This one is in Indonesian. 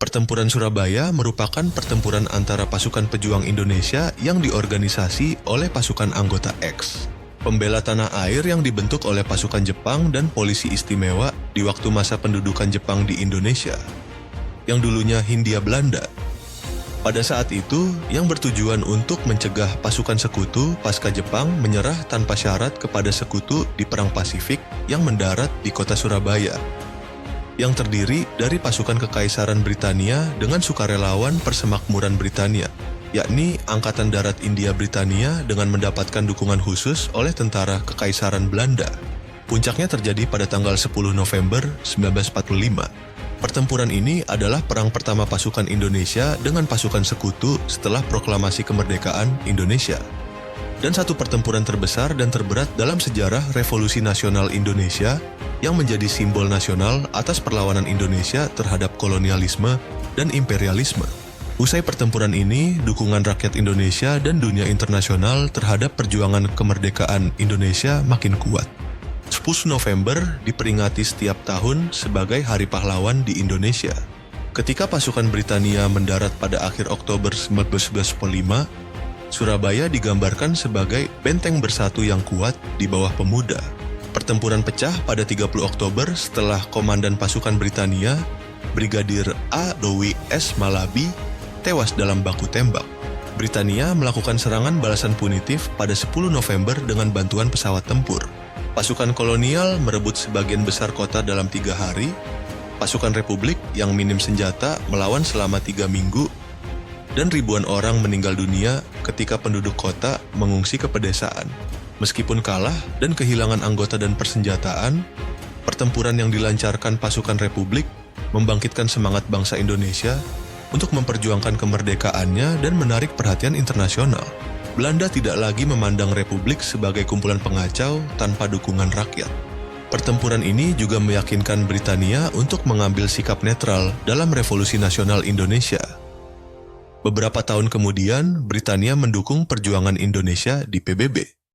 Pertempuran Surabaya merupakan pertempuran antara pasukan pejuang Indonesia yang diorganisasi oleh pasukan anggota X, pembela tanah air yang dibentuk oleh pasukan Jepang dan polisi istimewa di waktu masa pendudukan Jepang di Indonesia, yang dulunya Hindia Belanda. Pada saat itu, yang bertujuan untuk mencegah pasukan sekutu pasca Jepang menyerah tanpa syarat kepada sekutu di Perang Pasifik yang mendarat di kota Surabaya, yang terdiri dari pasukan Kekaisaran Britania dengan sukarelawan Persemakmuran Britania, yakni Angkatan Darat India Britania dengan mendapatkan dukungan khusus oleh tentara Kekaisaran Belanda. Puncaknya terjadi pada tanggal 10 November 1945. Pertempuran ini adalah perang pertama pasukan Indonesia dengan pasukan sekutu setelah proklamasi kemerdekaan Indonesia, dan satu pertempuran terbesar dan terberat dalam sejarah Revolusi Nasional Indonesia yang menjadi simbol nasional atas perlawanan Indonesia terhadap kolonialisme dan imperialisme. Usai pertempuran ini, dukungan rakyat Indonesia dan dunia internasional terhadap perjuangan kemerdekaan Indonesia makin kuat. 10 November diperingati setiap tahun sebagai Hari Pahlawan di Indonesia. Ketika pasukan Britania mendarat pada akhir Oktober 1945, Surabaya digambarkan sebagai benteng bersatu yang kuat di bawah pemuda. Pertempuran pecah pada 30 Oktober setelah komandan pasukan Britania, Brigadir A. Dowi S. Malabi, tewas dalam baku tembak. Britania melakukan serangan balasan punitif pada 10 November dengan bantuan pesawat tempur. Pasukan kolonial merebut sebagian besar kota dalam 3 hari. Pasukan Republik yang minim senjata melawan selama 3 minggu. Dan ribuan orang meninggal dunia ketika penduduk kota mengungsi ke pedesaan. Meskipun kalah dan kehilangan anggota dan persenjataan, pertempuran yang dilancarkan pasukan Republik membangkitkan semangat bangsa Indonesia untuk memperjuangkan kemerdekaannya dan menarik perhatian internasional. Belanda tidak lagi memandang Republik sebagai kumpulan pengacau tanpa dukungan rakyat. Pertempuran ini juga meyakinkan Britania untuk mengambil sikap netral dalam Revolusi Nasional Indonesia. Beberapa tahun kemudian, Britania mendukung perjuangan Indonesia di PBB.